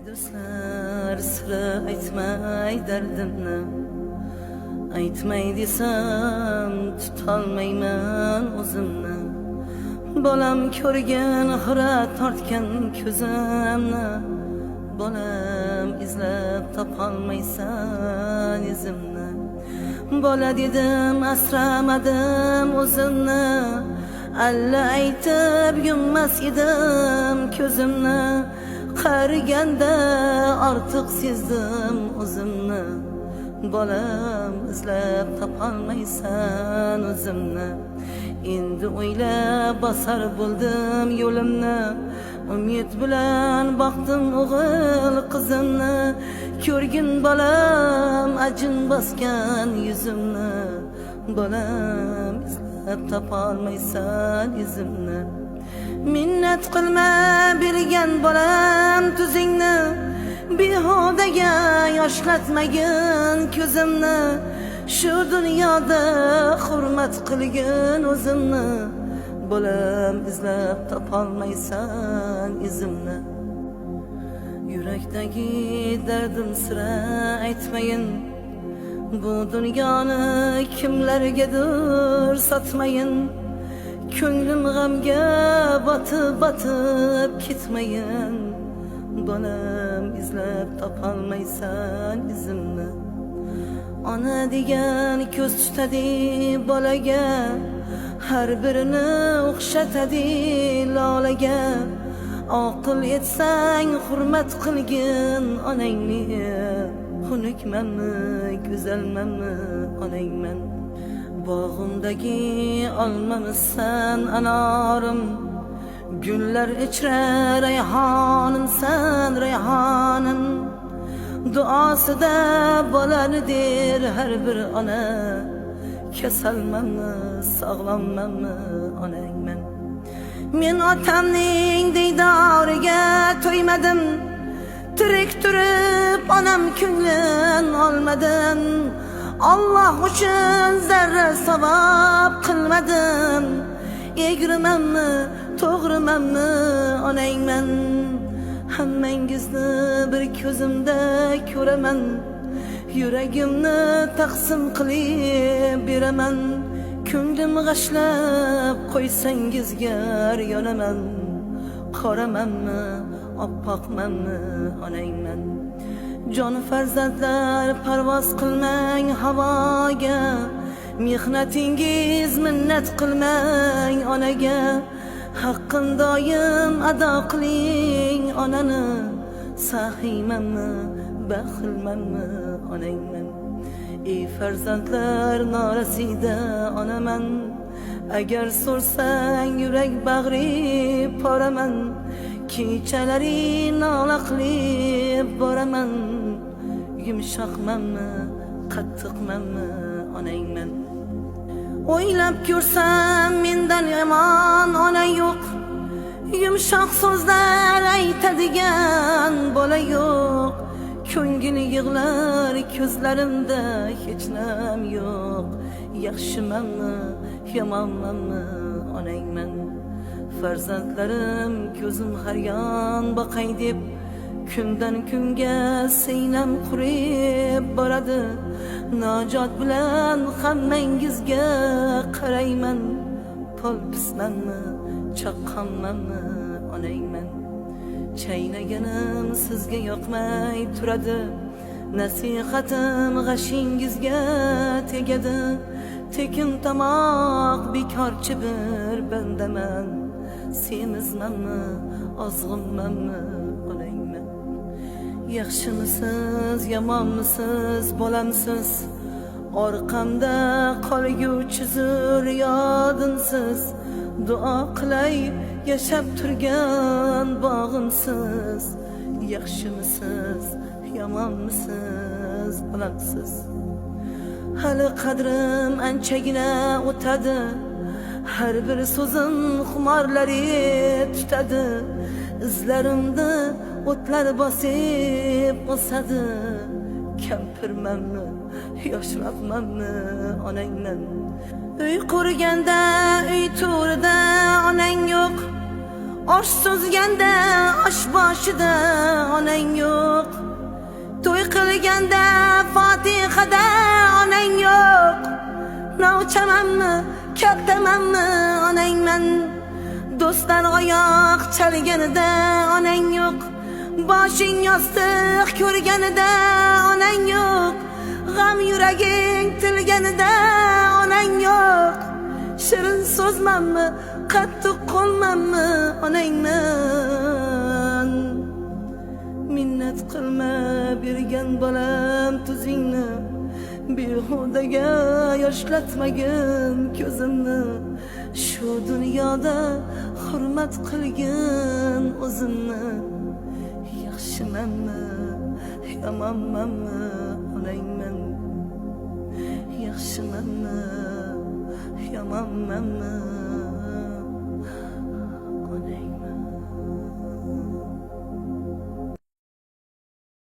Do'stlar sira aytmay dardimni, aytmay desam tutolmayman o'zimni. Bolam ko'rgan xira tortgan ko'zimni, bolam izlab topolmaysan izimni. Bola dedim asramadim o'zimni, alla aytib yummas edim ko'zimni. Qariganda ortiq sezdim o'zimni, bolam izlab topolmaysan o'zimni. Endi o'ylab bosar bo'ldim yo'limni, umid bilan boqdim o'g'il qizimni. Ko'rgin bolam ajin bosgan yuzimni, bolam izlab topolmaysan izimni. Minnat qilma bergan bolam tuzingni, behudaga yoshlatmagin ko'zimni. Shu dunyoda hurmat qilgin o'zimni, bolam izlab topolmaysan izimni. Yurakdagi dardim sira aytmayin, bu dunyoni kimlargadir sotmayin. Ko'nglim g'amga botib ketmayin, bolam izlab topolmaysan izimni. Ona degan ko'z tutadi bolaga, har birini o'xshatadi lolaga. Aql etsang hurmat qilgin onangni, xunukmanmi go'zalmanmi onangman. Bog'imdagi olmamisan anorim, gullar ichra rayhonimsan rayhonim. Duosida bolani der har bir ona, kasalmanmi sog'lommanmi onangman. Men otamning diydoriga to'ymadim, tirik turib onam ko'nglin olmadim. Allah uchun zarra savob qilmadim, egrimanmi to'g'rimanmi onangman. Hammangizni bir ko'zimda ko'raman, yuragimni taqsim qilib beraman. Ko'nglim g'ashlab qo'ysangizga yonaman, qoramanmi oppoqmanmi onangman. Jon farzandlar parvoz qilmang havoga, mehnatingiz minnat qilmang onaga. Haqqin doim ado qiling onani, saxiymanmi baxilmanmi onangman. Ey farzandlar norasida onaman, agar so'rsang yurak bag'ri poraman. Kechalari nola qilib boraman, yumshoqmanmi qattiqmanmi onangman. O'ylab ko'rsam mendan yomon ona yo'q, yumshoq so'zlar aytadigan bola yo'q. Ko'ngli yig'lar ko'zlarimda hech nam yo'q. Yaxshimanmi yomonmanmi onangman. Farzandlarim ko'zim har yon boqay deb, kundan kunga sinam qurib boradi. Najot bilan hammangizga qarayman, polpismanmi chaqqonmanmi onangman. Chaynaganim sizga yoqmay turadi, nasihatim g'ashingizga tegadi. Tekin tomoq bekorchi bir bandaman, semizmanmi ozg'inmanmi onangman. Yaxshimisiz yomonmisiz bolamsiz, orqamda qolguvchi zur yodimsiz. Duo qilay yashab turgan bog'imsiz. Yaxshimisiz yomonmisiz bolamsiz. Hali qadrim anchagina o'tadi, har bir so'zim xumorlari tutadi. Izlarimni o'tlar bosib o'sadi. Kampirmanmi yoshroqmanmi onangman. Uy qurganda uy to'rida onang yo'q, Osh so'zganda osh boshida onang yo'q. To'y qilganda Fatihada onang yo'q. Novchamanmi, kattamanmi onangman. Do'stlar oyoq chalganida onang yo'q. Boshing yostiq ko'rganida onang yo'q. G'am yuraging tilganida onang yo'q. Shirin so'zmanmi, qattiq qo'lmanmi onangman. Minnat qilma bergan bolam tuzingni. Behudaga yoshlatmagin ko'zimni. Shu dunyoda hurmat qilgin o'zimni. Yaxshimanmi, yomonmanmi onangman. Yaxshimanmi, yomonmanmi